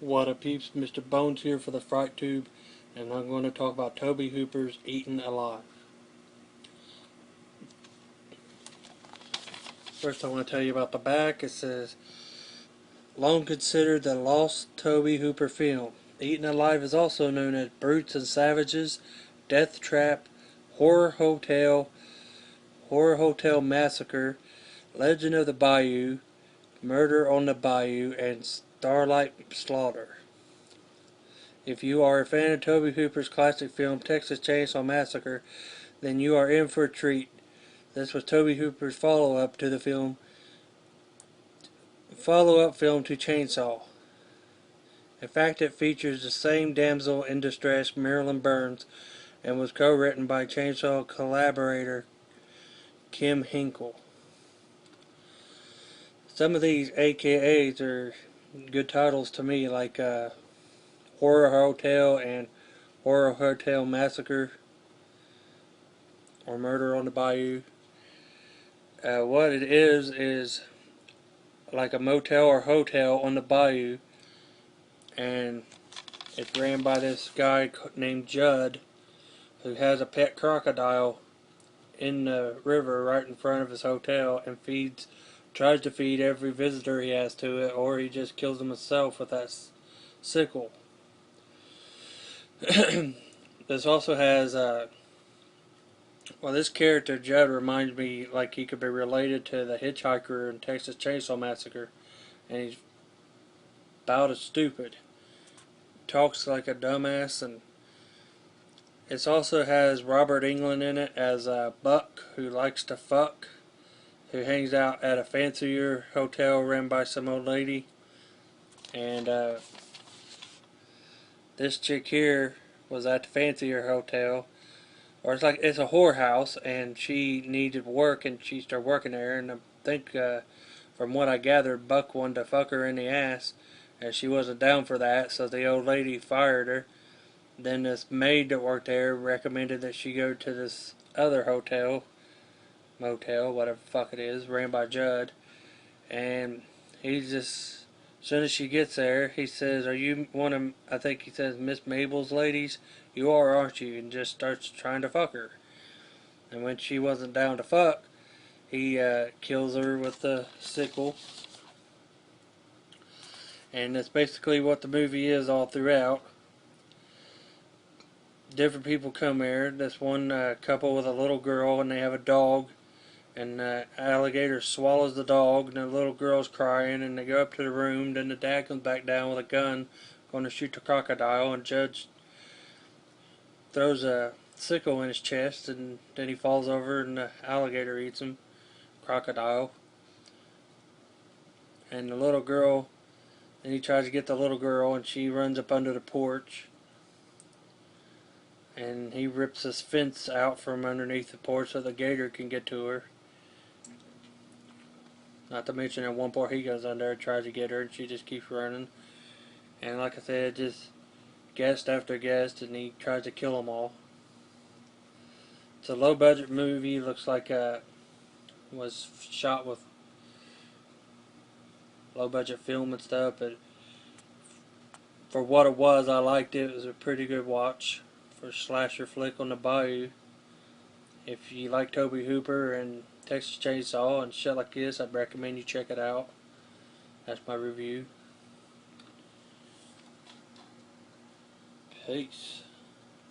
What up, peeps? Mr. Bones here for the Fright Tube, and I'm going to talk about Tobe Hooper's Eaten Alive. First, I want to tell you about the back. It says, long considered the lost Tobe Hooper film. Eaten Alive is also known as Brutes and Savages, Death Trap, Horror Hotel Massacre, Legend of the Bayou, Murder on the Bayou, and Starlight Slaughter. If you are a fan of Tobe Hooper's classic film Texas Chainsaw Massacre, then you are in for a treat. This was Tobe Hooper's follow-up film to Chainsaw. In fact, it features the same damsel in distress, Marilyn Burns, and was co-written by Chainsaw collaborator Kim Hinkle. Some of these AKAs are good titles to me, like Horror Hotel and Horror Hotel Massacre, or Murder on the Bayou. What it is like a motel or hotel on the bayou, and it's ran by this guy named Judd, who has a pet crocodile in the river right in front of his hotel, and tries to feed every visitor he has to it, or he just kills them himself with that sickle. This also has this character Judd reminds me like he could be related to the hitchhiker in Texas Chainsaw Massacre, and he's about as stupid. Talks like a dumbass, and it also has Robert Englund in it as Buck, who likes to fuck, who hangs out at a fancier hotel run by some old lady. And this chick here was at the fancier hotel, or it's a whorehouse, and she needed work, and she started working there. And I think, from what I gathered, Buck wanted to fuck her in the ass, and she wasn't down for that, so the old lady fired her. Then this maid that worked there recommended that she go to this other motel, whatever the fuck it is, ran by Judd. And as soon as she gets there, he says, "Are you one of," I think he says, "Miss Mabel's ladies? You are, aren't you?" And just starts trying to fuck her. And when she wasn't down to fuck, he kills her with the sickle. And that's basically what the movie is all throughout. Different people come here. This one couple with a little girl, and they have a dog, and the alligator swallows the dog, and the little girl's crying, and they go up to the room. Then the dad comes back down with a gun, going to shoot the crocodile, and Judge throws a sickle in his chest, and then he falls over, and the alligator eats him, crocodile. And the little girl, and he tries to get the little girl, and she runs up under the porch, and he rips this fence out from underneath the porch so the gator can get to her. Not to mention at one point he goes under and tries to get her, and she just keeps running. And like I said, just guest after guest, and he tries to kill them all. It's a low budget movie. Looks like was shot with low budget film and stuff, but for what it was, I liked it. It was a pretty good watch for a slasher flick on the bayou. If you like Tobe Hooper and Texas Chainsaw and shit like this, I'd recommend you check it out. That's my review. Peace.